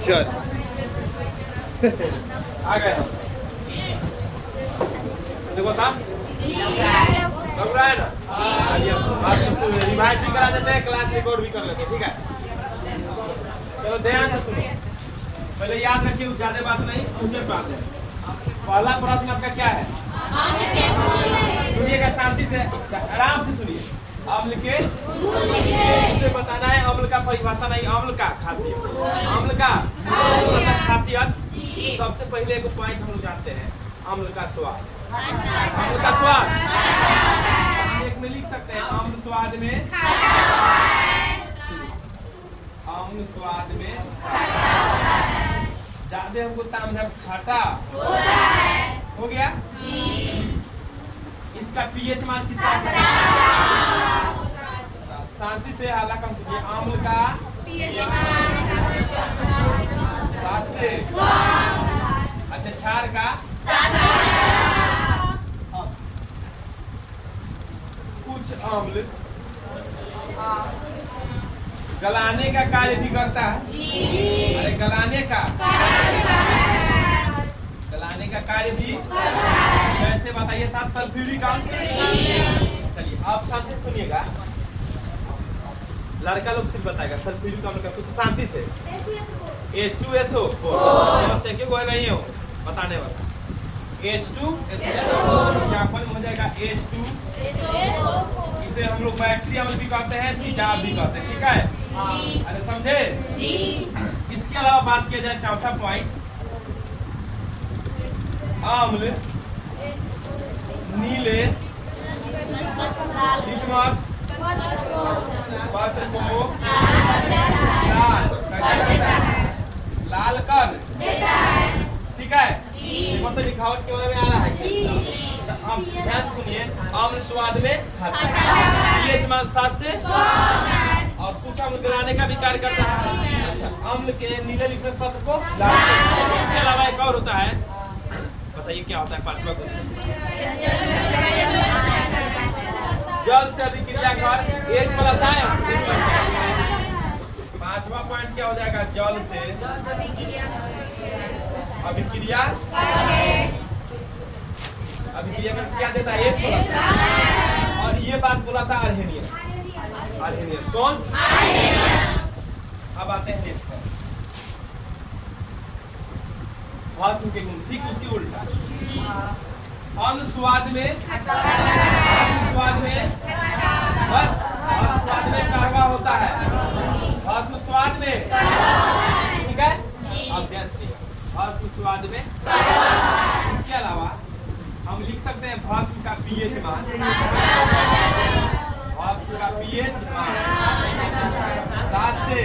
चल आ गए हम। देखो था लग रहा है ना। चलिए आप रिवाइज भी करा देते हैं, क्लास रिकॉर्ड भी कर लेते हैं, ठीक है। चलो ध्यान से सुनो, पहले याद रखिए, ज्यादा बात नहीं, क्वेश्चन पे आते हैं। पहला प्रश्न आपका क्या है, सुनिएगा शांति से, आराम से सुनिए। अम्ल के इसे बताना है, अम्ल का परिभाषा नहीं, अम्ल का खासियत, अम्ल का खासियत। सबसे पहले एक पॉइंट हम लोग जानते हैं, अम्ल का स्वाद। अम्ल का स्वाद एक में लिख सकते हैं, अम्ल स्वाद में, अम्ल स्वाद में ज्यादा हमको तामझाम खट्टा हो गया। इसका पीएच मान किस तरह से, शांति से हाला कम कीजिए। अम्ल का सात से, अच्छा क्षार का, कुछ अम्ल गलाने का कार्य भी करता है। अरे गलाने का कार्य भी, कैसे बताइए था, सल्फ्यूरिक अम्ल। चलिए आप शांति से सुनिएगा, लड़का लोग सिर्फ बताएगा सल्फ्यूरिक अम्ल का सूत्र शांति से, H2SO4 से क्यों नहीं हो बताने वाला, H2SO4 हो जाएगा H2, इसे हम लोग बैटरी अम्ल भी कहते हैं, तेजाब भी कहते हैं, ठीक है। अरे समझे जी। इसके अलावा बात किया जाए चौथा पॉइंट, अम्ल नीले लिटमस पत्र को लाल कर देता है, ठीक है। मतलब लिखावट के में आ रहा है। अब ध्यान सुनिए, अम्ल स्वाद में पीएच मान 7 से, और कुछ अम्ल गलाने का भी कार्य करता है। अच्छा, अम्ल के नीले लिटमस पत्र को लाल कर, इसके अलावा एक और होता है, बताइए क्या होता है पांचवा को, जल से अभिक्रिया कर H+ आयन। पांचवा पॉइंट क्या हो जाएगा, जल से अभिक्रिया में क्या देता है, H+। और ये बात बोला था अर्हेनियस, कौन, अब आते हैं नेक्स्ट पर, भाषण के गुण, ठीक उसी उल्टा। अम्ल स्वाद में कड़वा होता है, भस्म स्वाद में, ठीक है। अब ध्यान से, भस्म स्वाद में, इसके अलावा हम लिख सकते हैं भस्म का पीएच मान, भस्म का पीएच मान 7 से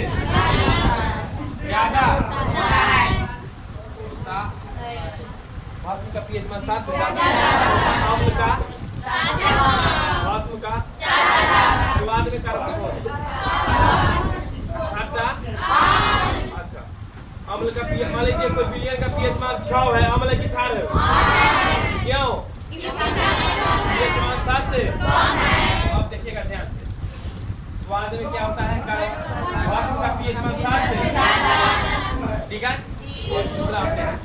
ज्यादा, भस्म का पीएच मान 7 से ज्यादा, अम्ल का भस्म का स्वाद में खट्टा। अच्छा, अम्ल का पीएच, मान लीजिए कोई बिलियन का पीएच मान 6 है, अम्ल की क्षार है, क्यों, पीएच मान 7 से। अब देखिएगा ध्यान से, स्वाद में क्या होता है, भस्म का पीएच मान 7 से, ठीक है। और दूसरा आते हैं,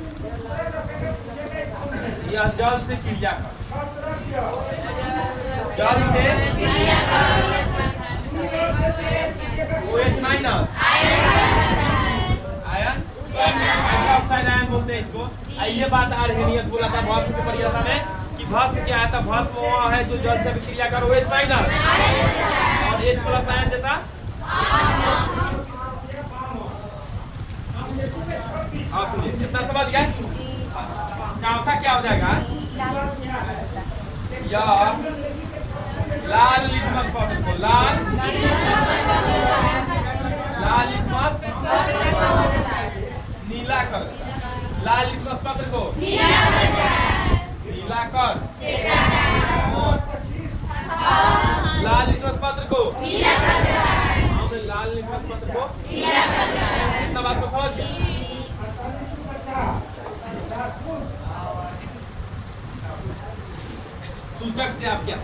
यह जल से क्रिया कर, जल से OH- आयन, हाइड्रोक्साइड आयन बोलते हैं इसको। ये बात अर्हेनियस बोला था भस्म की परिभाषा में, कि भस्म क्या है, भस्म वो है जो जल से अभिक्रिया कर OH- और H+ आयन देता। आप सुनिए, कितना समझ गए। चौथा क्या हो जाएगा, यह लाल लिटमस पत्र को, लाल लिटमस नीला कर, लाल लिटमस पत्र को नीला कर, लाल लिटमस पत्र को, हमने लाल लिटमस पत्र को, इतना बात को समझ गया। सूचक से आप क्या,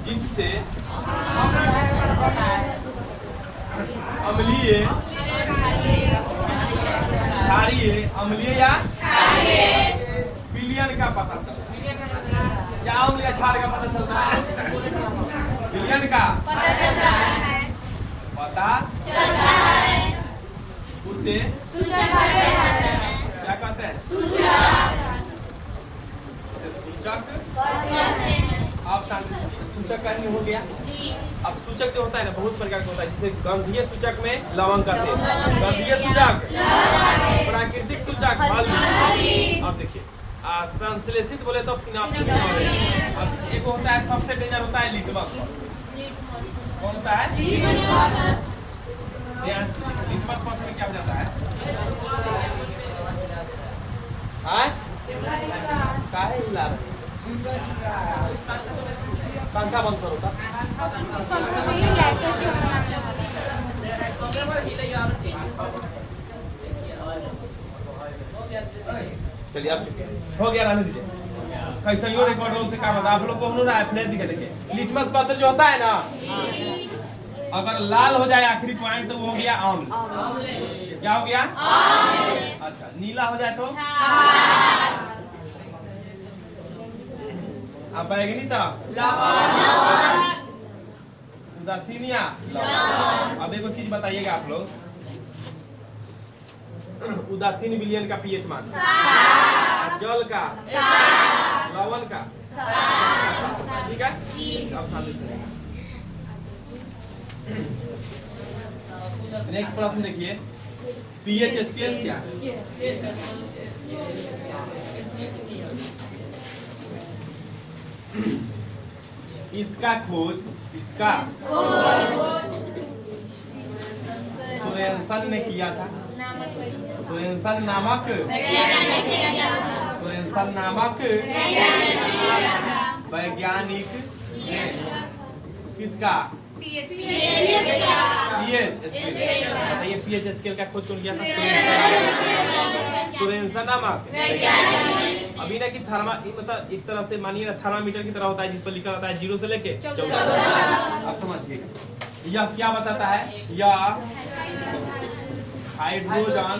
जिससे अम्लीय, क्षारीय, अम्लीय या विलयन का पता चलता है, या अम्ल या क्षार का पता चलता है, विलयन का पता चलता है, उसे सूचक क्या कहते हैं? सूचक। अब सूचक कहने हो गया। अब सूचक जो होता है ना बहुत प्रकार का होता है, जैसे गंधीय सूचक में लवंग कहते हैं, गंधीय सूचक, प्राकृतिक सूचक हल्दी। अब देखिए संश्लेषित बोले तो फिनोल। अब एक होता है सबसे डेंजर होता है लिटमस। कौन होता है? लिटमस पत्र में क्या हो जाता है? काहे हिला रहे? पंखा बंद करो था। चलिए अब हो गया, रहने दीजिए। कैसा यो रिकॉर्ड हो से काम होता है आप लोग को उन्होंने फ्लैश दिखे। देखिए लिटमस पत्र जो होता है ना, अगर लाल हो जाए आखिरी पॉइंट तो वो हो गया आम्ल। क्या हो गया? अच्छा, नीला हो जाए तो आप बैगनी था उदासीनिया। अब एक चीज बताइएगा आप लोग, उदासीन विलयन का पीएच मान, जल का, लवण का, ठीक है। अब शांति से नेक्स्ट प्रश्न देखिए, पीएच स्केल क्या है? इसका खोज सोरेनसन ने किया था। सोरेनसन नामक वैज्ञानिक ने किसका? PH scale. बताइए पीएच स्केल का खोज कौन किया था? सोरेनसन नामक। अभी ना कि थर्मा मतलब एक तरह से मानिए ना थर्मामीटर की तरह होता है जिस पर लिखा होता है 0 से लेके 14। अब समझिएगा यह क्या बताता है? यह हाइड्रोजन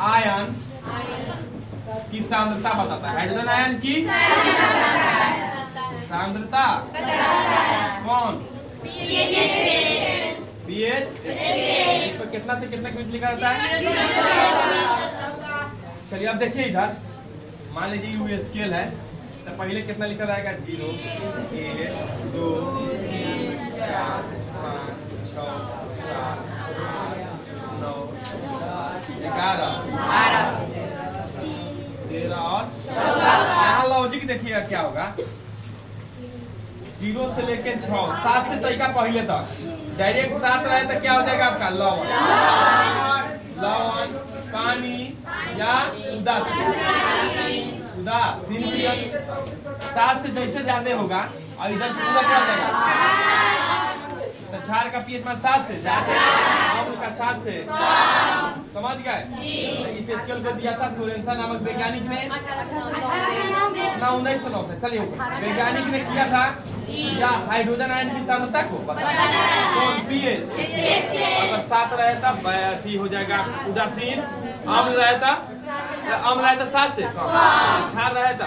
आयन की सांद्रता बताता है। हाइड्रोजन आयन की सांद्रता कौन? पीएच इस पर कितना से कितना के बीच लिखा रहता है? चलिए अब देखिए इधर, मान लीजिए यू स्केल है तो पहले कितना लिखा रहेगा? 0, 1, 2, 3, 4, 5, 6, 7, 8, 9, 11, 13 और 14। यहाँ लॉजिक देखिएगा क्या होगा, 0 से लेके 6, 7 से तरीका पहले तक डायरेक्ट 7 रहे तो क्या हो जाएगा आपका? लवण, पानी या उदासीन। 7 से जैसे ज्यादा होगा और इधर पूरा क्या हो जाएगा? तो क्षार का पीएच मान 7 से ज्यादा, अम्ल का 7 से। समझ गए? इस स्केल को दिया था सोरेनसन नामक वैज्ञानिक ने 1909 से। चलिए वैज्ञानिक ने किया था या हाइड्रोजन आयन की सांद्रता को कौन? पीएच। अगर 7 रहे तब अथी हो जाएगा उदासीन, अम्ल रहे था 7 से, क्षार रहे था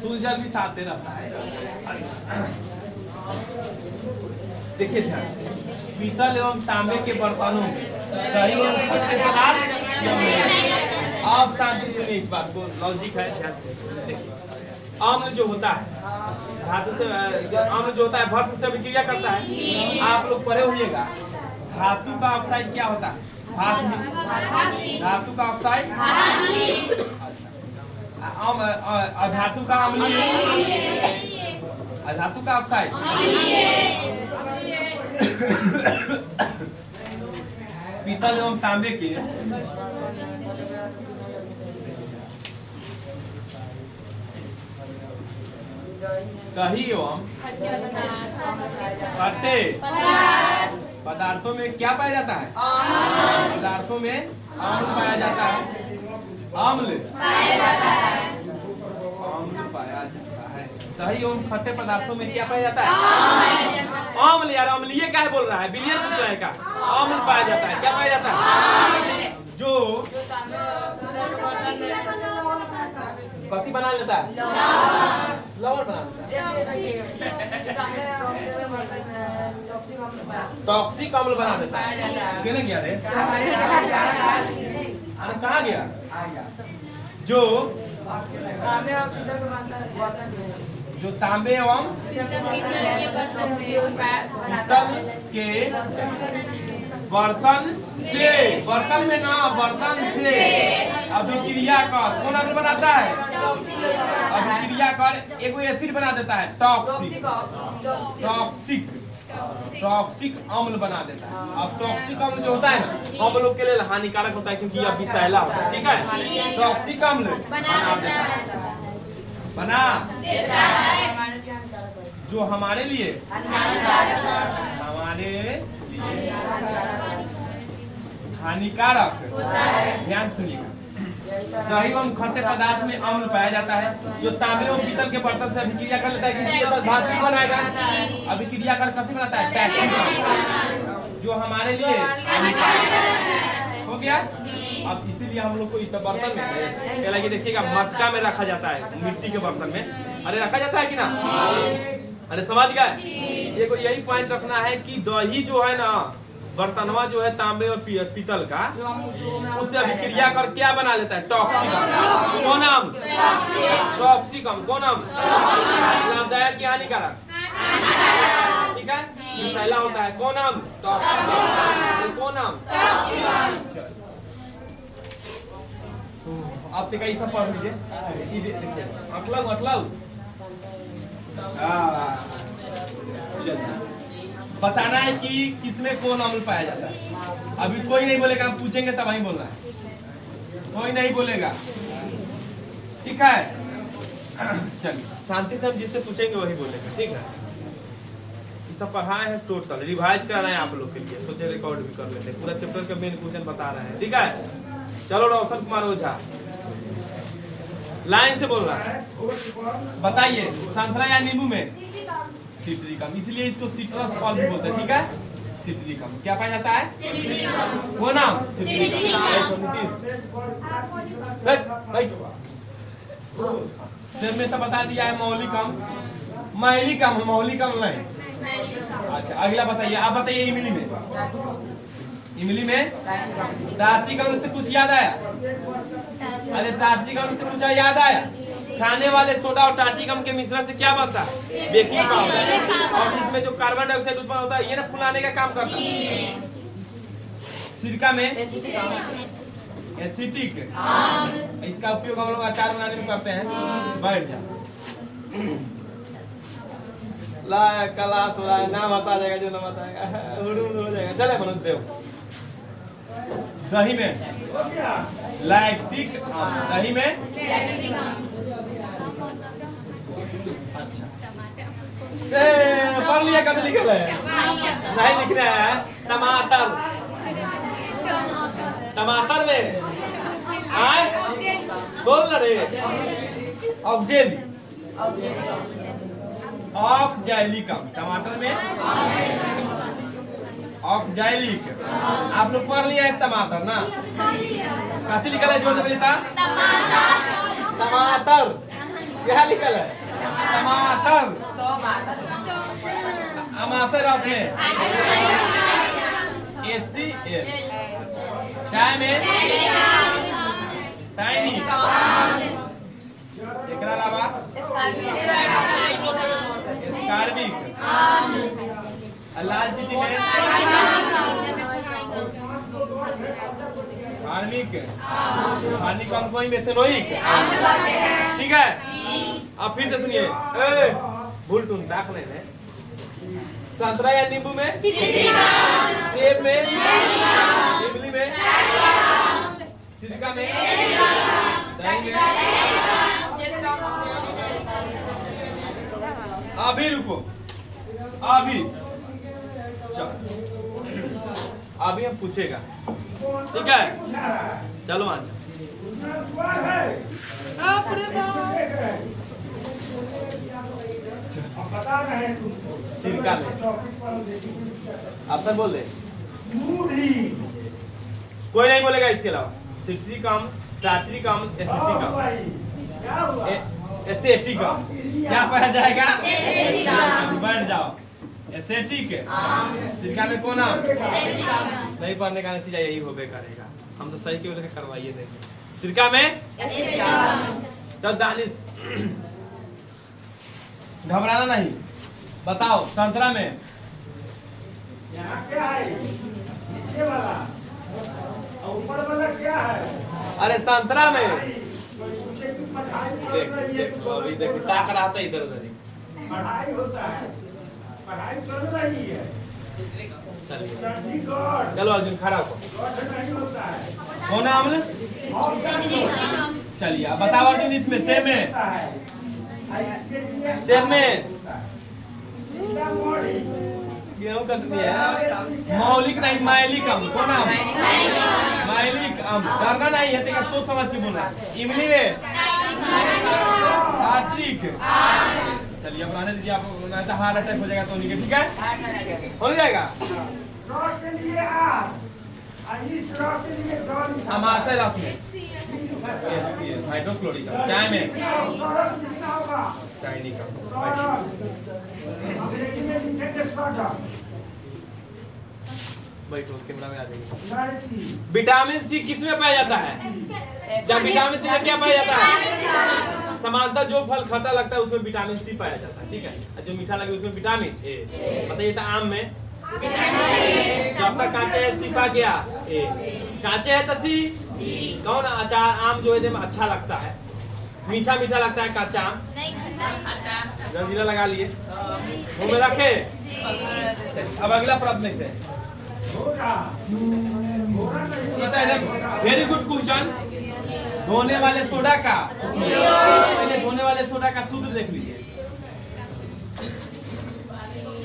सूर्य जल भी 7 रहता है। अच्छा देखिए ध्यान से, पीतल एवं तांबे के बर्तनों में दही एवं खट्टे पदार्थ। आप शांति सुनिए इस बात को, लॉजिक है। ध्यान से देखिए, अम्ल जो होता है धातु से, अम्ल जो होता है भस्म से अभिक्रिया करता है। आप लोग पढ़े होइएगा धातु का ऑक्साइड क्या होता है? धातु का ऑक्साइड। धातु का अम्लीय, धातु का ऑक्साइड। पीतल एवं तांबे के दही एवं खट्टे पदार्थों में क्या पाया जाता है? पदार्थों में अम्ल पाया जाता है। अम्ल पाया जाता है। दही एवं खट्टे पदार्थों में क्या पाया जाता है? अम्ल। यार अम्लीय क्या है बोल रहा है? विलियन पूछ रहा है का? अम्ल पाया जाता है। क्या पाया जाता है? जो पति बना लेता है, लवण बना लेता है, टॉक्सिक अम्ल बना देता है। कहने गया रे? अरे कहाँ गया? जो तांबे एवं पीतल के बर्तन से, बर्तन में ना, बर्तन से अभिक्रिया कर कौन अम्ल बनाता है? अभिक्रिया कर एगो एसिड बना देता है, टॉक्सिक अम्ल बना देता है। अब टॉक्सिक अम्ल जो होता है ना, हम लोग के लिए हानिकारक होता है क्योंकि यह विषैला होता है। ठीक है, टॉक्सिक अम्ल बना देता है, बना देता है जो हमारे लिए हानिकारक होता है। ध्यान सुनिएगा, दही एवं खट्टे पदार्थ में अम्ल पाया जाता है जो तांबे एवं पीतल के बर्तन से अभिक्रिया कर लेता है क्योंकि ये धातु बनाएगा। अभिक्रिया कर कैसे बनाता है? टैक्सी, जो हमारे लिए हो गया। अब इसीलिए हम लोग को इस बर्तन में लगे, देखिएगा मटका में रखा जाता है, मिट्टी के बर्तन में। अरे रखा जाता है कि ना? अरे समझ गए? ये को यही पॉइंट रखना है कि दही जो है ना, बर्तनवा जो है तांबे और पीतल का, उससे अभिक्रिया कर क्या बना लेता है? टॉक्सिक अम्ल। कौन अम्ल? टॉक्सिक अम्ल। कौन अम्ल? लाभदायक या हानिकारक? ठीक है, विषैला होता है। कौन अम्ल? टॉक्सिक। कौन अम्ल? आप तो कई सब पढ़ लीजिए, मतलब बताना है कि किसमें कौन अम्ल पाया जाता है। अभी कोई नहीं बोलेगा, हम पूछेंगे तब वही बोलना है, कोई नहीं बोलेगा। ठीक है, चलिए शांति से हम जिससे पूछेंगे वही बोलेगा। ठीक है, ये सब पढ़ाए हैं, टोटल रिवाइज कर रहे हैं आप लोग के लिए, सोचे रिकॉर्ड भी कर लेते हैं, पूरा चैप्टर का मेन क्वेश्चन बता रहे हैं। ठीक है, चलो रोशन कुमार ओझा लाइन से बोल रहा है, बताइए संतरा या नींबू में सिट्रिकम, इसलिए इसको सिट्रस फल भी बोलते हैं। ठीक है, सिट्रिकम क्या पाया जाता है? वो नाम सिर में तो बता दिया है मौलिकम, मैलिकम, मौलिकम नहीं। अच्छा अगला बताइए, आप बताइए इमली में, इमली में टार्टिकम से कुछ याद आया? अरे टार्टिकम से कुछ याद आया? खाने वाले सोडा और टार्टिकम के मिश्रण से क्या बनता है? Baking powder. और इसमें जो कार्बन डाइऑक्साइड उत्पन्न होता है ये ना फुलाने का काम करता है। सिरका में एसिटिक, इसका उपयोग हम लोग अचार बनाने में करते हैं। बैठ जा, ला क्लास हो रहा है, नाम बता जाएगा जो नाम बताएगा हो जाएगा। चले मनोज देव, दही में लैक्टिक अम्ल, दही में अच्छा पढ़ लिया, कब लिखल है? नहीं लिखना है। टमाटर, टमाटर में आए बोल रे, ऑक्जेली, ऑक्जैलिकम, टमाटर में ऑक्जैलिक। आप लोग पढ़ लिया है टमाटर ना? कथी लिखल है? जोर से बोलिए था। टमाटर क्या लिखल है? टमाटर। अमाशय रस में ACL, चाय में टाइनी, एकरा अलावा स्कार्बिक, लाल चीटी में हार्मिक, हार्निकम कोई मेथेनोइक। ठीक है, अब फिर से सुनिए, भूल टून दाख लेने। संतरा या नींबू में सेब में, इमली में, सिरका में, दही में। अभी रुको, अभी चलो, अभी हम पूछेगा। ठीक है, चलो मान जाओ। पता नहीं तुमको सिरका में ऑप्शन बोल दे। कोई नहीं बोलेगा इसके अलावा। सिट्रिकम, टाट्रिकम, एसिटिकम, क्या हुआ? एसेटिकम। क्या पढ़ा जाएगा? बैठ जाओ। एसेटिक सिरका में कौन आम? नहीं पढ़ने का नतीजा यही होबे करेगा। हम तो सही केवल करवाइए देंगे। सिरका में तो दानिश घबराना नहीं। बताओ संतरा में यहाँ क्या है? नीचे वाला और ऊपर वाला क्या है? अरे संतरा में कोई पूछे कि पढ़ाई कर देख रही है देख तो अभी देख ताक रहा था इधर उधर ही। पढ़ाई होता है, पढ़ाई कर रही है। चलिए स्टडी गॉड, चलो अर्जुन खड़ा हो। गॉड नहीं होता है। कौन है आमले? और क्या होता है? चलिए अब बताओ अर्जुन इसमें सेम में होता है। इसके लिए सेम में सीतामढ़ी, गेहूं कट दिया है। मौलिक नहीं माइलिक अम। कौन आम? माइलिक अम। डरना नहीं है तेरा सोच समझ के बोलना। इमली में टाट्रिक। चलिए अब रहने दीजिए। आप नहीं तो हार्ट अटैक हो जाएगा तो नहीं ठीक है हो जाएगा। रॉ के लिए आर, और इस रॉ के लिए डॉन। अमाशय रस में HCl हाइड्रोक्लोरिक चाय में सौरभ लिखना होगा। चाइनिक सौरभ, अंग्रेजी में लिखेंगे सौरभ। बैठो कैमरा में आ जाएगी। लड़की, विटामिन सी किस में पाया जाता है? जब विटामिन सी में क्या पाया जाता है? समानता जो फल खट्टा लगता है उसमें विटामिन सी पाया जाता है। ठीक है और जो मीठा लगे उसमें विटामिन ए। बताइए तो आम में जब तक कांचे है सी पा गया ए, कांचे है तो सी। कौन अचार आम जो है अच्छा लगता है, मीठा मीठा लगता है कच्चा आम। जल्दीला लगा लिए मुंह में रखे। चलिए अब अगला प्रश्न देखते हैं। घोड़ा, घोड़ा नहीं होता है। Very good question. धोने वाले सोडा का पहले धोने वाले सोडा का सूत्र देख लीजिए।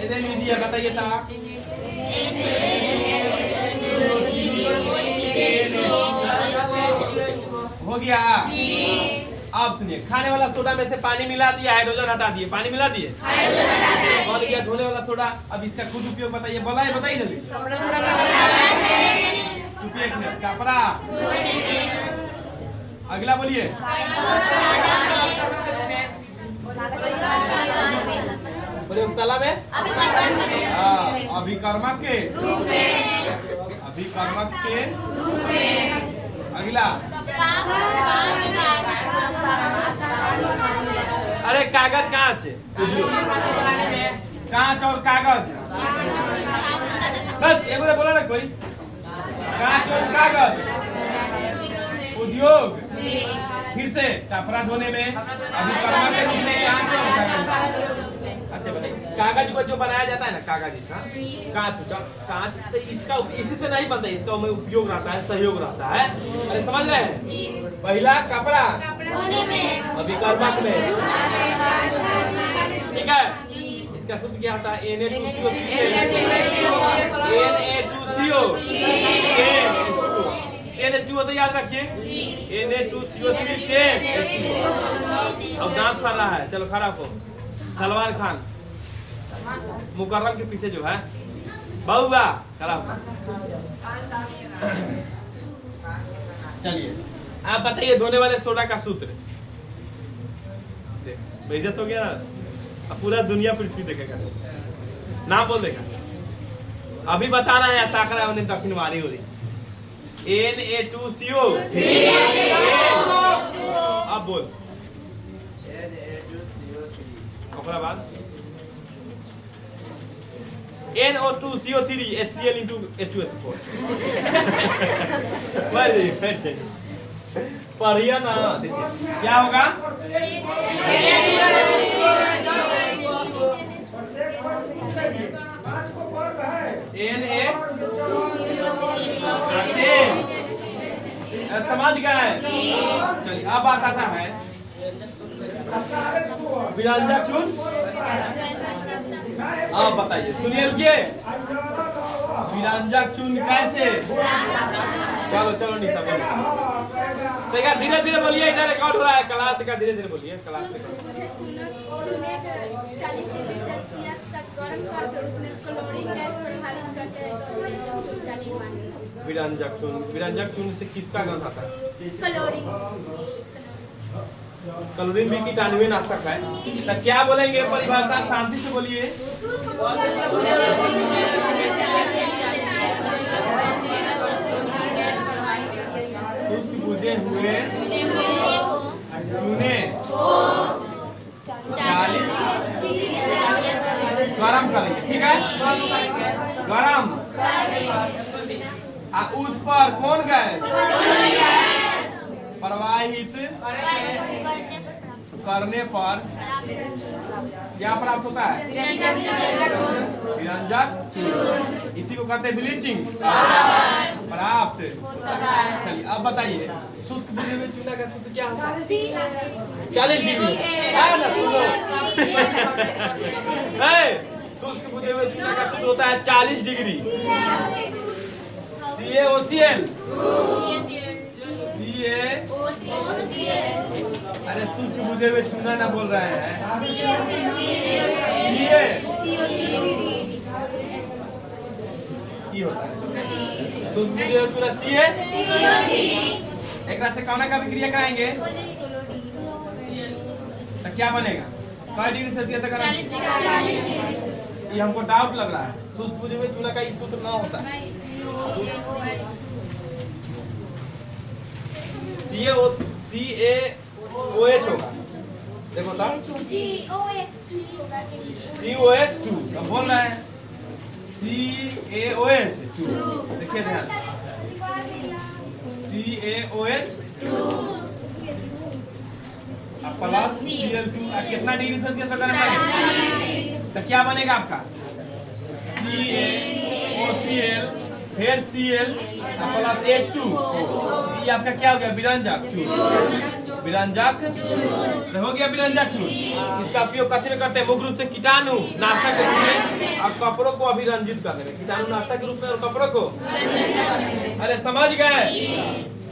इधर लीजिए बताइए तो हो गया। अब सुनिए खाने वाला सोडा में से पानी मिला दिया, हाइड्रोजन हटा दिए, पानी मिला दिए, बन गया धोने वाला सोडा। अब इसका खुद उपयोग बताइए। बताइए जल्दी। चुपिए एक मिनट। कपड़ा। अगला बोलिए। प्रयोगशाला में अभिकर्मक के अगला। अरे कागज कांच कांच और कागज बस एक बोला ना कोई। कांच और कागज उद्योग। फिर से कपड़ा धोने में अभिकर्मक के रूप में कांच और कागज। अच्छा बताइए कागज को जो बनाया जाता है ना कागज इसका कांच तो इसका इसी से नहीं बनता, इसका में उपयोग रहता है, सहयोग रहता है। अरे समझ रहे हैं? पहला कपड़ा अभिकर्मक में ठीक है। इसका सूत्र क्या आता है? Na2CO तो याद रखिए Na2CO3 अब दांत फर रहा है। चलो खड़ा हो। सलमान खान मुकर्रम के पीछे जो है बहुआ खराब। चलिए आप बताइए धोने वाले सोडा का सूत्र। बेइज्जत हो गया ना, अब पूरा दुनिया पृथ्वी देखेगा। नाम बोल देगा। अभी बताना है ताकरा उन्हें दक्षिण वारी हो रही। Na2CO। अब बोल। ओकरा बाद NO2CO3 HCl into H2SO4 पढ़िए ना। देखिए क्या होगा? समझ गए? चलिए अब बात आता है विरंजक चून। आप बताइए, सुनिए रुकिए। विरंजक चून कैसे? चलो नहीं सब धीरे धीरे बोलिए। इधर रिकॉर्ड हो रहा है। क्लास का धीरे धीरे बोलिए। क्लास करते हैं उसमें क्लोरीन गैस प्रभावित करते हैं तो विरंजक चूर्ण का निर्माण होता है। विरंजक चूर्ण से किसका गंध आता है? क्लोरीन क्लोरीन भी कीटाणुवीय नाशक है। तो क्या बोलेंगे परिभाषा? शांति से बोलिए। शुष्क बुझे हुए चूने 40 गरम करेंगे, ठीक है? गरम उस पर कौन गैस प्रवाहित करने पर क्या प्राप्त होता है? विरंजक चूर्ण। इसी को कहते हैं ब्लीचिंग प्राप्त। चलिए अब बताइए शुष्क बुझे हुए चूना का सूत्र क्या होता है? 40 डिग्री। शुष्क बुझे हुए चूना का सूत्र होता है 40 डिग्री। CaOCl। अरे शुष्क बुझे हुए चूना ना बोल रहे हैं। ये होता है शुष्क बुझे हुए चूना एक से कौन का भी क्रिया कराएंगे तो क्या बनेगा? 5 डिग्री सेल्सियस तक। ये हमको डाउट लग रहा है, शुष्क बुझे हुए चूना का ये सूत्र ना होता है। CaOH होगा, देखो तो COH2 अब बोल रहे हैं CaOH2। देखिए ध्यान, CaOH2 प्लस Cl2 कितना डिग्री सेल्सियस पर गरम करेंगे तो क्या बनेगा आपका? CaOCl फिर Cl प्लस H2। ये आपका क्या हो गया? विरंजक चूर्ण। विरंजक चूर्ण हो गया विरंजक चूर्ण। इसका उपयोग करते करते मुख्य रूप से कीटाणु नाशक के रूप में और कपड़ों को अभिरंजित करने में, कीटाणु नाशक के रूप में और कपड़ों को। अरे समझ गए?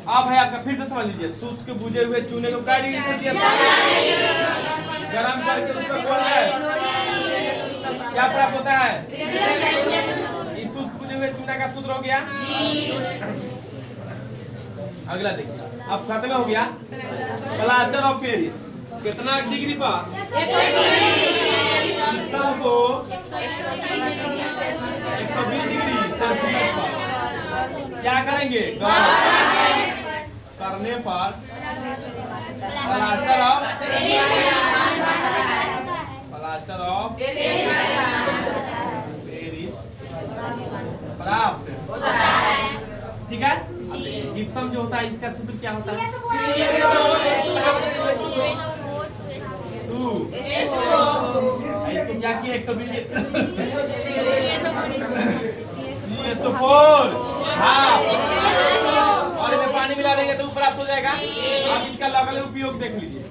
अब है आपका, फिर से समझ लीजिए। शुष्क बुझे हुए चूने को क्या डिग्री सेल्सियस गरम करके उसका खोल है क्या प्राप्त होता है? इस शुष्क बुझे हुए चूना का सूत्र हो गया। अगला देखिए, अब खत्म हो गया प्लास्टर ऑफ पेरिस। कितना डिग्री पर? सबको 120 डिग्री सेल्सियस पर क्या करेंगे? करने पर प्लास्टर ऑफ पेरिस प्राप्त होता है, ठीक है? जिप्सम जो होता है इसका सूत्र क्या होता है? इसको क्या किया? 120 हाँ, और इसमें पानी मिला देंगे तो प्राप्त हो जाएगा। आप इसका लगल उपयोग देख लीजिए।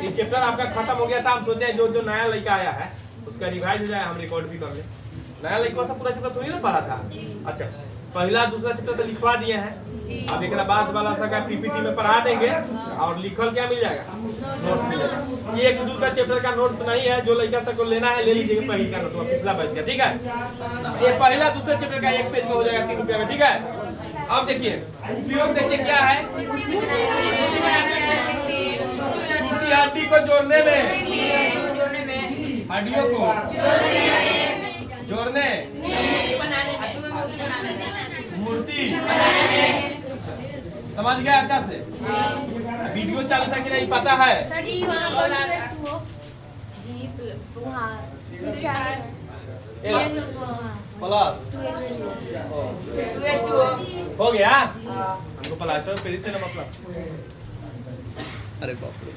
ये चैप्टर आपका खत्म हो गया था। हम सोचे जो जो नया लड़का आया है उसका रिवाइज हो जाए, हम रिकॉर्ड भी कर ले। नया लड़का सब पूरा चैप्टर थोड़ी ना पढ़ा था। अच्छा, पहला दूसरा चैप्टर तो लिखवा दिए हैं। अब एक बाद वाला सका पीपीटी में पढ़ा देंगे और लिखल क्या मिल जाएगा? नोट्स मिलेगा। ये एक दूसरा चैप्टर का नोट्स नहीं है, जो लड़का सबको लेना है ले लीजिए पहली का नोट, पिछला बैच का, ठीक है? ये पहला दूसरा चैप्टर का एक पेज में हो जाएगा 3 रुपया में, ठीक है? अब देखिए उपयोग देखिए क्या है। टूटी हड्डी को जोड़ने में, हड्डियों को जोड़ने, मूर्ति समझ गया अच्छा से? वीडियो चालू था कि नहीं पता है? प्लस हो गया हमको प्लास्टर पेरिस से ना मतलब। अरे बाप रे।